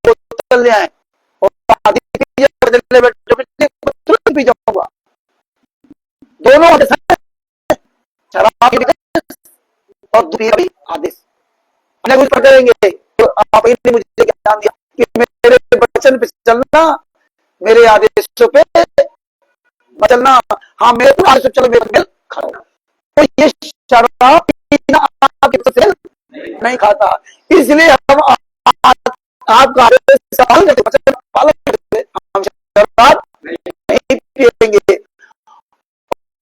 बोतल ले आए और तुरंत पी जाऊंगा, दोनों आदेश शराब और दूसरी भी आदेश अपने कुछ पढ़ते रहेंगे। तो आप ही ने मुझे ज्ञान दिया कि मेरे वचन पे चलना, मेरे आदेशों पे चलना, हाँ मेरे पूरा आदेश चलो मेरे खाओ। तो ये शराब पीना आपके नहीं खाता, इसलिए हम आपका पालन करते हम शराब नहीं पिएंगे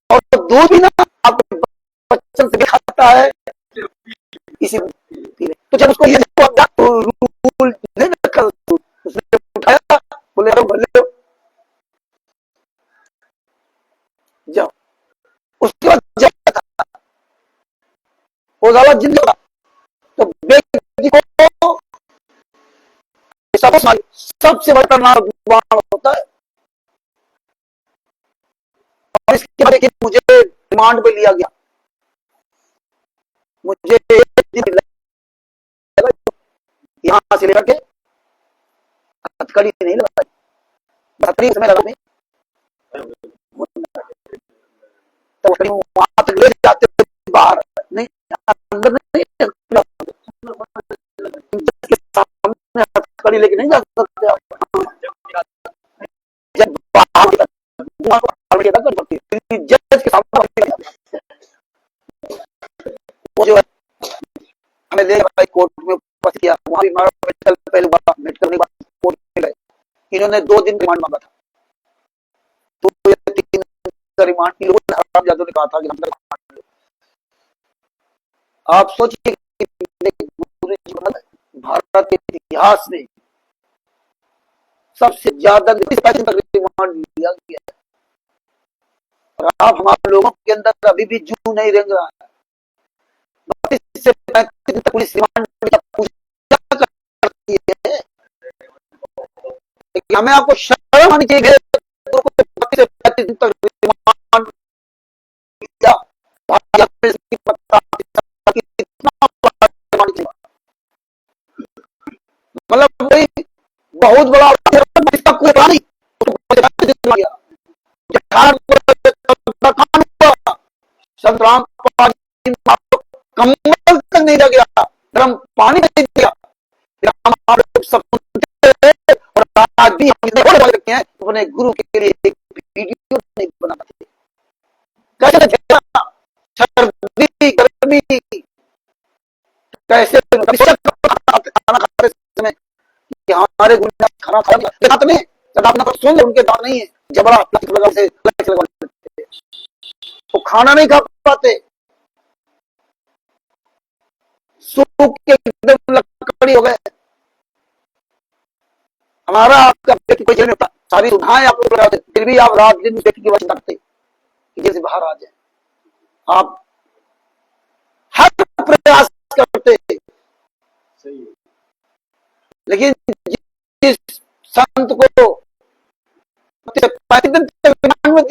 और दूध भी ना आपके बच्चन से भी खाता है इसी तो जब उसको ये रूल नहीं रखा उसने उठाया बोले भर ले जाओ। उसके बाद जब वो ज्यादा जिंदा होगा तो व्यक्ति को सबसे बड़ा नाम होता है। और इसके बाद मुझे डिमांड पे लिया गया, मुझे यहाँ से लेकर के हथकड़ी नहीं लगाई, हथकड़ी समय लगा नहीं तो वहां तक ले जाते बाहर नहीं अंदर नहीं सामने हथकड़ी लेके नहीं जा सकते जब जज के सामने वो जो है हमें ले भाई कोर्ट में उपस्थित किया, वहां भी मेडिकल पहले मेडिकल करने के बाद कोर्ट में गए, इन्होंने 2 दिन रिमांड मांगा था तो ये 3 दिन का रिमांड की लोगों ने हराम जादू ने कहा था कि हम रिमांड। आप सोचिए गुरु जी भारत के इतिहास में सबसे ज्यादा रिमांड लिया गया है और आप हमारे लोगों के अंदर अभी भी जू नहीं रेंग रहा है। 32 से 35 तक पुलिस रिमांड करती है, हमें आपको शर्म आनी चाहिए 32 से 35 दिन तक रिमांड किया मतलब बहुत बड़ा संतराम कम्बल तक नहीं रह गया, गर्म पानी नहीं दिया। हम लोग सब और आज भी हम रखते हैं अपने गुरु के लिए एक वीडियो नहीं बना पाते। कैसे सर्दी गर्मी कैसे खाना खाते समय कि हमारे गुरु खाना खा में अपना सुन उनके दांत नहीं है जबड़ा से वो खाना नहीं खा पाते, सूख के एकदम लकड़ी हो गए। हमारा आपका व्यक्ति कोई जेल नहीं होता, सारी सुविधाएं आपको लगाते, फिर भी आप रात दिन व्यक्ति की वजह करते कि जेल से बाहर आ जाए। आप हर प्रयास करते, लेकिन जिस संत को 35 दिन तक रिमांड में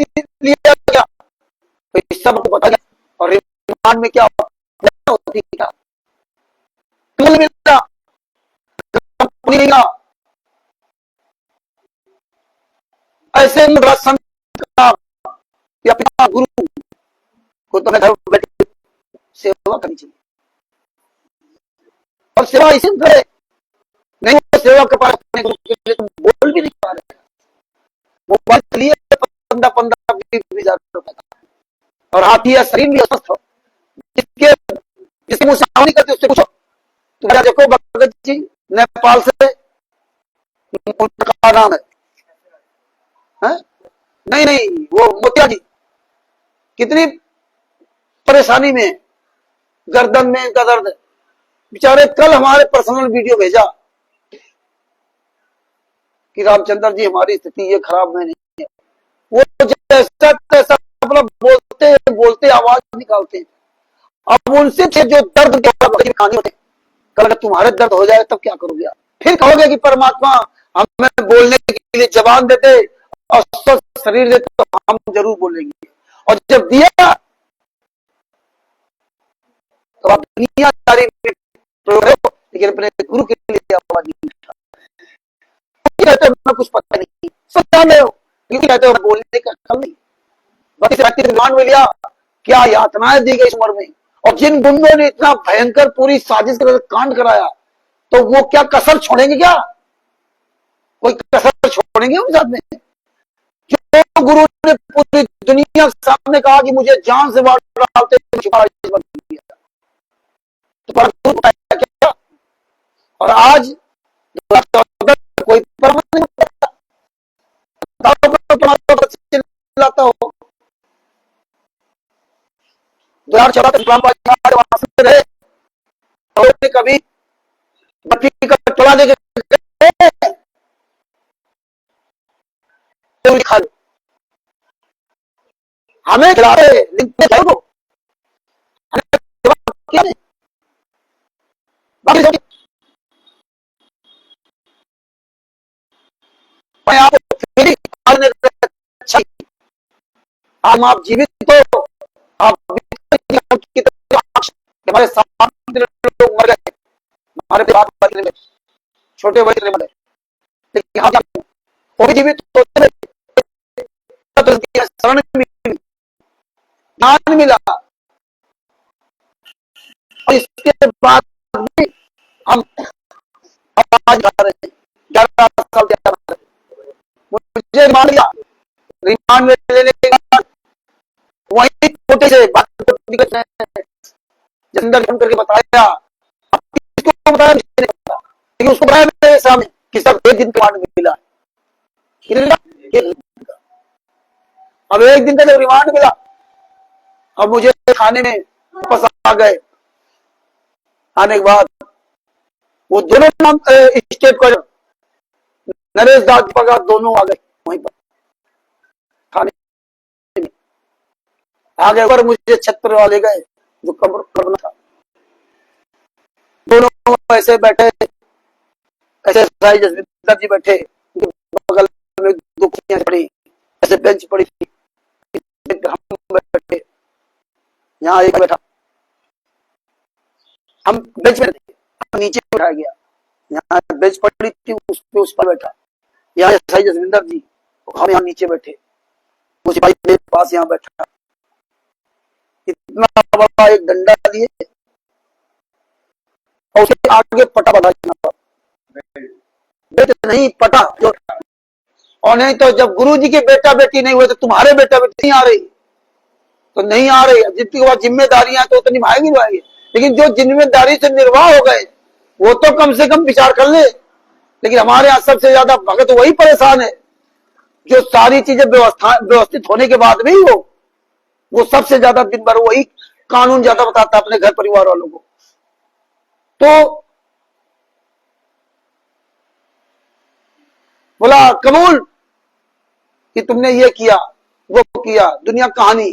लिया गया, तो इस सब को बता गया। और रिमांड में क्या होती है, मिला ऐसे संत का या पिता गुरु को तो घर बैठे सेवा करनी चाहिए। और सेवा इसी करे नहीं, वो सेवा के पास बोल भी नहीं पा रहे, मोबाइल लिए 15-15, 20 हजार रुपए का, और आप ही शरीर भी अस्वस्थ हो, जिसकी मुसाफरी करते उससे पूछो। तुम्हारा देखो भगत जी नेपाल से, उनका नाम है? नहीं नहीं, वो मोतिया जी कितनी परेशानी में, गर्दन में इनका दर्द, बेचारे कल हमारे पर्सनल वीडियो भेजा कि रामचंद्र जी हमारी स्थिति ये खराब में नहीं है। वो जैसा तैसा मतलब बोलते बोलते आवाज निकालते हैं। अब उनसे जो दर्द कहानी होते, कल अगर तुम्हारे दर्द हो जाए तब क्या करोगे आप? फिर कहोगे कि परमात्मा हमें बोलने के लिए जबान देते और स्वस्थ शरीर देते तो हम जरूर बोलेंगे, और जब दिया तो आप दुनियादारी में प्रयोग हो, लेकिन अपने गुरु के लिए आवाज नहीं उठा। कहते मैं कुछ पता नहीं, सत्ता में हो, क्योंकि कहते हो बोलने का अक्ल नहीं। बस रिमांड में लिया, क्या यातनाएं दी गई इस उम्र में, और जिन गुंडों ने इतना भयंकर पूरी साजिश कर कांड कराया, तो वो क्या कसर छोड़ेंगे? क्या कोई कसर छोड़ेंगे उनके साथ में? जो गुरु ने पूरी दुनिया के सामने कहा कि मुझे जान से मार डालते, तो क्या? और आज 2014 कोई परवाह नहीं करता, चिल्लाता हो। 2014 रहे, कभी बत्ती का टोला लेके खा लो, हमें खिला रहे वो क्या नहीं? मैं आपको फिर अच्छा, हम आप जीवित हो, आप हमारे सामने लोग मर गए, हमारे परिवार में छोटे बड़े मर गए, लेकिन हम वो भी जीवित होते शरण मिली, ज्ञान मिला, और इसके बाद भी हम आवाज उठा रहे हैं। 11 साल के बाद मुझे रिमांड लिया, रिमांड में लेने के बाद वही छोटे से जंगल फोन करके बताया, किसको बताया नहीं पता, लेकिन उसको बताया मेरे सामने कि सब 1 दिन का रिमांड मिला। अब 1 दिन का जब रिमांड मिला, अब मुझे थाने में वापस आ गए। आने के बाद वो दोनों नाम स्टेट को नरेश दास पगा दोनों आ गए वहीं पर थाने में। आगे पर मुझे छत पर वाले गए जो कब्र था, दोनों ऐसे बैठे, ऐसे भाई जसविंदर जी बैठे, बगल में 2 कुर्सियां पड़ी, ऐसे बेंच पड़ी थी, हम बैठे, यहाँ एक बैठा, हम बेंच में नीचे बैठाया गया, यहाँ बेंच पड़ी थी उस पर बैठा, यहाँ भाई जसविंदर जी, हम यहाँ नीचे बैठे, वो सिपाही मेरे पास यहाँ बैठा, इतना बड़ा एक डंडा दिए और उसके आगे पटा बना, बेटा नहीं पटा जो, और नहीं तो जब गुरु जी के बेटा बेटी नहीं हुए तो तुम्हारे बेटा बेटी नहीं आ रही, तो नहीं आ रही, जिनकी के बाद जिम्मेदारियां तो निभाएगी निभाएगी, लेकिन जो जिम्मेदारी से निर्वाह हो गए वो तो कम से कम विचार कर ले। लेकिन हमारे यहाँ सबसे ज्यादा भगत वही परेशान है जो सारी चीजें व्यवस्थित होने के बाद भी वो सबसे ज्यादा दिन भर वही कानून ज्यादा बताता अपने घर परिवार वालों को। तो बोला कबूल कि तुमने ये किया वो किया, दुनिया कहानी।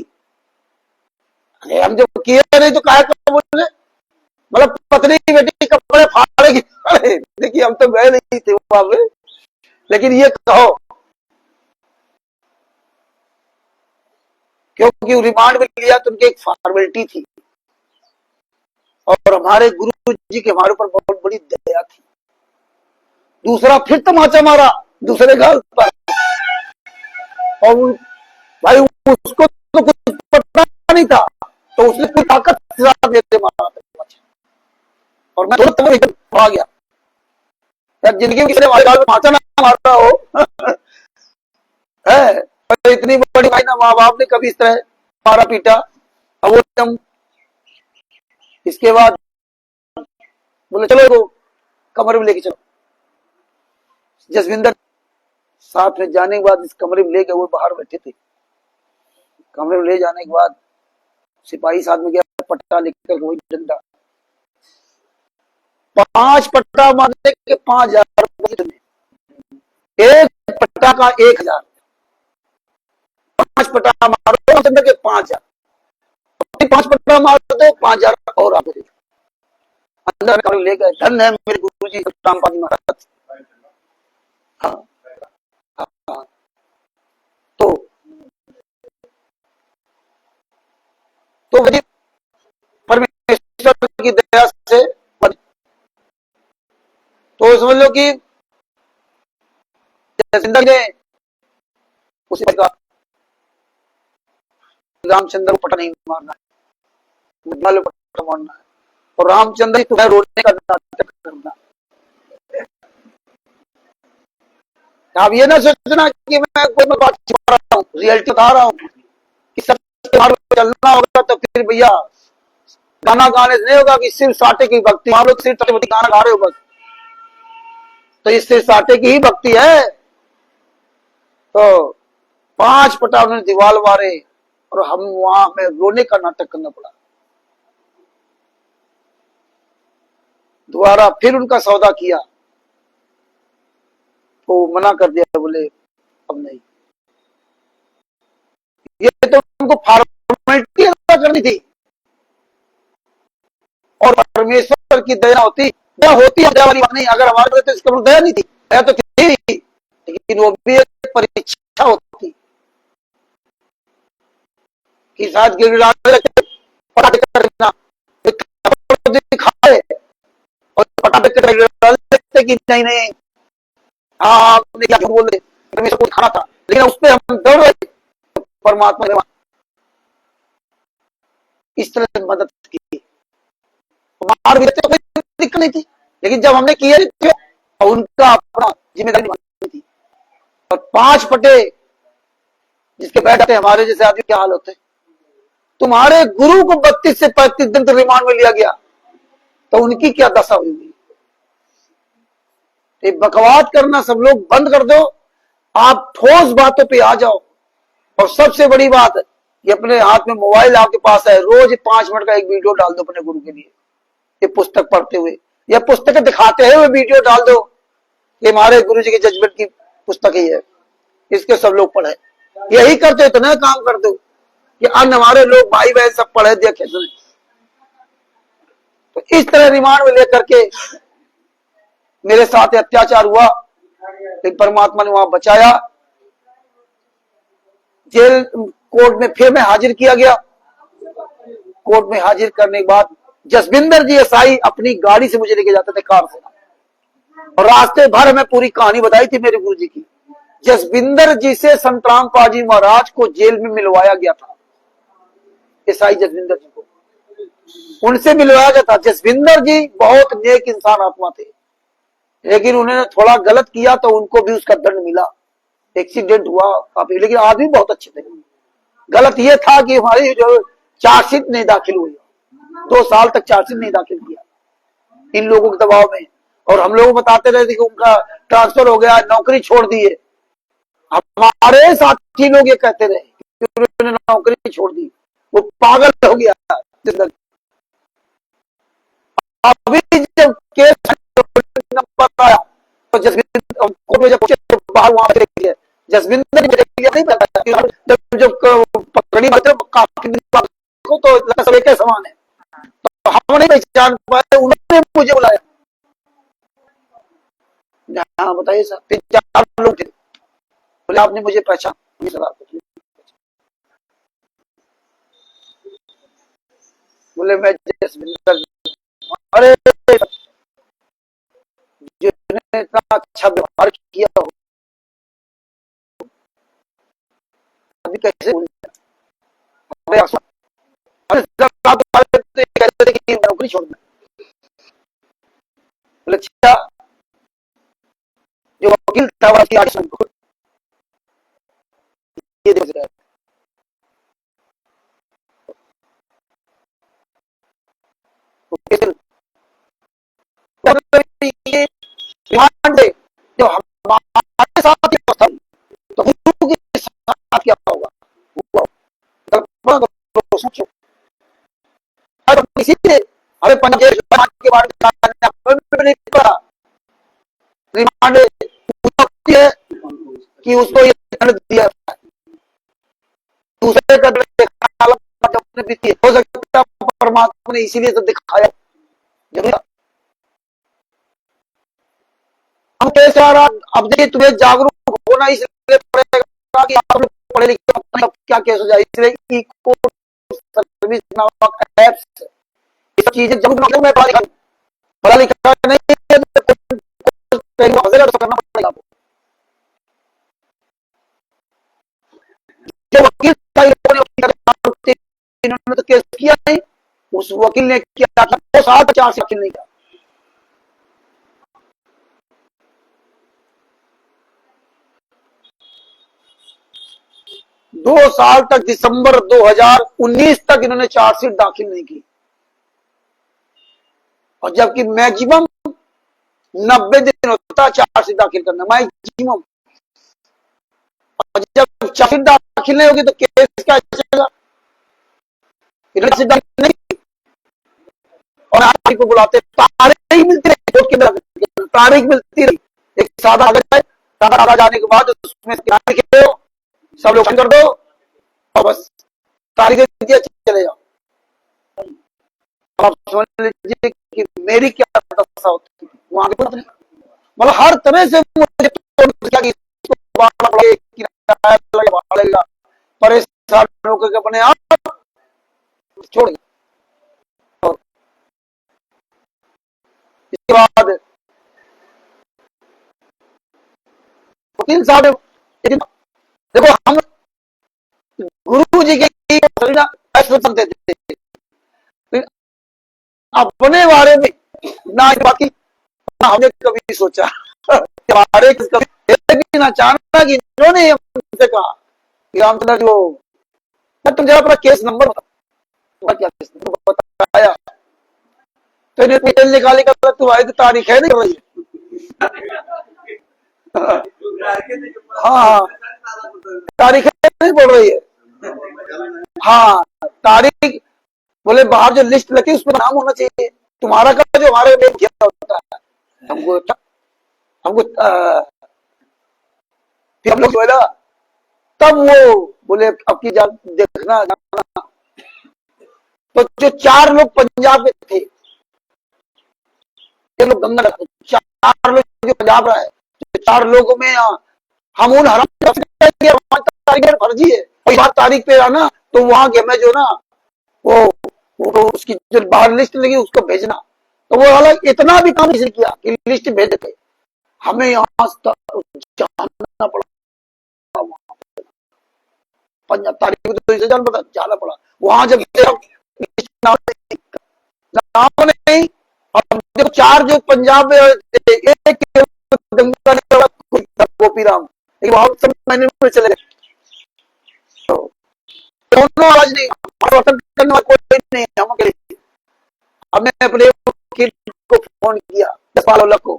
अरे हम जब किए नहीं तो काहे कबूल ने? मतलब पत्नी की बेटी कपड़े फाड़ेगी। अरे देखिए हम तो गए नहीं थे वहां पे, लेकिन ये कहो क्योंकि रिमांड में लिया तो उनकी एक फॉर्मेलिटी थी, और हमारे गुरु जी की हमारे ऊपर बहुत बड़ी दया थी। दूसरा फिर तमाचा मारा दूसरे गाल पर, और भाई उसको तो कुछ पता नहीं था, तो उसने कुछ ताकत के साथ मेरे मारा तमाचा, और मैं तुरंत आ गया। यार जिंदगी में किसी ने हमारे गाल में तमाचा ना मारता हो है, और इतनी बड़ी भाई ना माँ बाप ने कभी इस तरह मारा पीटा। अब वो एकदम इसके बाद बोले चलो वो कमरे में लेके चलो। जसविंदर साथ में जाने के बाद इस कमरे में ले गए, वो बाहर बैठे थे। कमरे में ले जाने के बाद सिपाही साथ में गया, पट्टा लेकर वही डंडा, 5 पट्टा मारने के 5,000 रुपए, एक पट्टा का 1,000, 5 पट्टा मारो चंद्र के 5,000, 5 पट्टा मार दो 5,000 और आपको दे। अंदर कमरे ले गए। धन है मेरे गुरु जी रामपाल महाराज। हाँ हाँ, तो परमेश्वर की दया से तो समझ लो कि जसविंदर ने उसी का रामचंद्र को पट्टा नहीं मारना है, पट्टा मारना है, और रामचंद्र ही तुम्हें रोने का नाटक करना। आप ये ना सोचना कि मैं कोई बात छुपा रहा हूँ, रियलिटी बता रहा हूँ कि सब चलना होगा तो फिर भैया गाना गाने से नहीं होगा कि सिर्फ साटे की भक्ति, आप लोग सिर्फ गाना गा रहे हो बस, तो इससे साटे की ही भक्ति है। तो 5 पट्टा उन्होंने दीवार मारे और हम वहां में रोने का नाटक करना पड़ा। दोबारा फिर उनका सौदा किया तो मना कर दिया, बोले अब नहीं। ये तो उनको फॉर्मेलिटी अदा करनी थी, और परमेश्वर की दया होती, दया होती है, दया वाली बात नहीं। अगर हमारे तो इसके दया नहीं थी, दया तो थी, लेकिन वो भी एक परीक्षा होती कि शायद करना दिखाए और देखते कि नहीं नहीं हाँ आपने क्या बोले, परमेश्वर को खाना था, लेकिन उस पर हम दौड़ रहे, परमात्मा ने इस तरह से मदद की। हमारे तो कोई दिक्कत नहीं थी, लेकिन जब हमने किए तो उनका अपना जिम्मेदारी निभानी थी। और 5 पट्टे जिसके बैठ जाते हमारे जैसे आदमी क्या हाल होते। तुम्हारे गुरु को 32 से 35 दिन तक रिमांड में लिया गया, तो उनकी क्या दशा हुई। बकवाद करना सब लोग बंद कर दो, आप ठोस बातों पे आ जाओ। और सबसे बड़ी बात, ये अपने हाथ में मोबाइल आपके पास है, रोज 5 मिनट का एक वीडियो डाल दो अपने गुरु के लिए, ये पुस्तक पढ़ते हुए या पुस्तकें दिखाते हुए वीडियो डाल दो। ये हमारे गुरु जी की जजमेंट की पुस्तक ही है, इसके सब लोग पढ़े। यही करते हो तो ना काम कर दो कि अन्य हमारे लोग भाई बहन सब पढ़े देखे सुने। तो इस तरह रिमांड में लेकर के मेरे साथ अत्याचार हुआ, लेकिन परमात्मा ने वहां बचाया। जेल कोर्ट में फिर मैं हाजिर किया गया। कोर्ट में हाजिर करने के बाद जसविंदर जी एसआई अपनी गाड़ी से मुझे लेके जाते थे, कार से, और रास्ते भर में पूरी कहानी बताई थी मेरे गुरु जी की। जसविंदर जी से संत रामपाल जी महाराज को जेल में मिलवाया गया था, एसआई जसविंदर जी को उनसे मिलवाया गया था। जसविंदर जी बहुत नेक इंसान आत्मा थे, लेकिन उन्होंने थोड़ा गलत किया तो उनको भी उसका दंड मिला। एक्सीडेंट हुआ काफी, लेकिन आदमी बहुत अच्छे थे। गलत ये था कि हमारी जो चार्जशीट नहीं दाखिल हुई, 2 साल तक चार्जशीट नहीं दाखिल किया इन लोगों के दबाव में, और हम लोग बताते रहे थे कि उनका ट्रांसफर हो गया, नौकरी छोड़ दी है। हमारे साथी लोग ये कहते रहे कि उन्होंने नौकरी छोड़ दी, वो पागल हो गया। अभी जब केस नंबर आया तो जब बाहर जसविंदर मुझे नहीं पता, जब पकड़ी बात काफी को तो सब एक समान है, तो हम नहीं पहचान पाए, उन्होंने मुझे बुलाया। हाँ बताइए सर, 3-4 लोग थे, बोले आपने मुझे पहचान सर, आपको बोले मैं जसविंदर। अरे जिन्होंने इतना अच्छा व्यवहार किया हो, अभी कैसे भूल जाए। कहते थे कि नौकरी छोड़ना, बोले अच्छा, जो वकील था वो ये देख रहा है, ये रिमांड जो हमारे साथ था, तो गुरु के साथ क्या होगा, सोचो। इसीलिए हमें पंजाब के बारे में रिमांड है कि उसको ये दंड दिया, दूसरे का हो सकता है परमात्मा ने इसीलिए तो दिखाया जरूर। हम कैसे आ रहा, अब देखिए तुम्हें जागरूक होना इसलिए पड़ेगा कि आप लोग पढ़े लिखे, क्या केस हो जाए, इसलिए इको सर्विस नामक ऐप्स, ये सब चीजें जरूर मैं पढ़ा लिखा नहीं करना पड़ेगा आपको। जो वकील इन्होंने तो केस किया नहीं, उस वकील ने किया था 2 साल 4 से वकील नहीं किया। दो साल तक, दिसंबर 2019 तक इन्होंने चार्जशीट दाखिल नहीं की, और जबकि मैक्सिमम 90 दिन होता है चार्जशीट दाखिल करना, मैक्सिमम। और जब चार्जशीट दाखिल नहीं होगी तो केस क्या चलेगा, इन्होंने नहीं, और आदमी को बुलाते, तारीख मिलती रही कोर्ट के, तारीख मिलती रही, एक सादा आ जाए, सादा जाने के बाद उसमें सब लोग कर दो और बस तारीख दिया, चले जाओ। आप समझ लीजिए कि मेरी क्या दशा होती है वहां के, मतलब हर तरह से मुझे परेशान होकर अपने आप छोड़ गया। इसके बाद वकील साहब, देखो हम गुरु जी के सुनते थे, अपने बारे में ना बाकी हमने कभी सोचा बारे कभी ना जाना कि इन्होंने हमसे कहा कि रामचंद्र जो तुम जरा अपना केस नंबर बता, क्या केस नंबर बताया, तो इन्हें डिटेल निकाली कर तुम्हारी तो तारीख है नहीं रही। हाँ तारीख नहीं बोल रही है, हाँ तारीख बोले बाहर जो लिस्ट लगी उसमें नाम होना चाहिए तुम्हारा का, जो हमारे में किया होता है हमको फिर हम लोग जो है ना, तब वो बोले अब की देखना जाना। तो जो 4 लोग पंजाब के थे, ये लोग गंगा, 4 लोग जो पंजाब रहा है, तो 4 लोगों में हम उन हराम तारीख फर्जी है, और 7 तारीख पे आना, तो वहां के मैं जो ना वो उसकी जो बाहर लिस्ट लगी उसको भेजना, तो वो अलग इतना भी काम नहीं किया कि लिस्ट भेज देते, हमें यहाँ जाना पड़ा, पंजाब तारीख तो इसे जान पड़ा, जाना पड़ा वहां। जब नाम नहीं, अब देखो 4 जो पंजाब में एक गोपी राम, बहुत सब महीने में चले गए, दोनों आवाज नहीं, करने वाला कोई नहीं है हम अकेले। हमने अपने वकील को फोन किया, जसपाल को,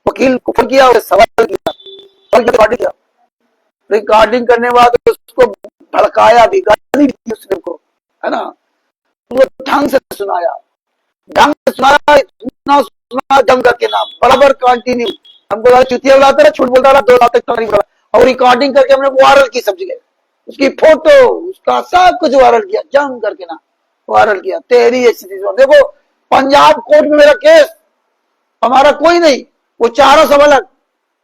वकील को फोन किया और सवाल किया, रिकॉर्डिंग किया, रिकॉर्डिंग करने बाद उसको भड़काया भी, गाली दी उसने को, है ना, वो ढंग से सुनाया, ढंग से सुनाया, इतना सुना ढंग करके नाम बराबर कंटिन्यू, हमको चुतिया बुलाता रहा, छूट बोलता रहा, 2 साल तक तारीख बोला, और रिकॉर्डिंग करके हमने वायरल की सब जगह, उसकी फोटो उसका सब कुछ वायरल किया, जंग करके ना वायरल किया। तेरी ऐसी चीज देखो, पंजाब कोर्ट में मेरा केस, हमारा कोई नहीं, वो चारों सब अलग,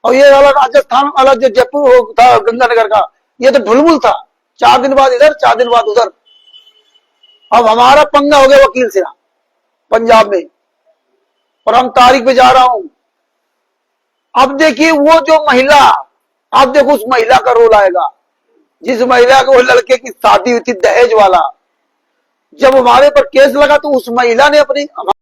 और ये अलग राजस्थान अलग, जो जयपुर था गंगानगर का, ये तो ढुलमुल था, 4 दिन बाद इधर 4 दिन बाद उधर। अब हमारा पंगा हो गया वकील से पंजाब में, और हम तारीख पे जा रहा हूं। अब देखिए वो जो महिला, अब देखो उस महिला का रोल आएगा, जिस महिला को, वो लड़के की शादी हुई थी दहेज वाला, जब हमारे पर केस लगा तो उस महिला ने अपनी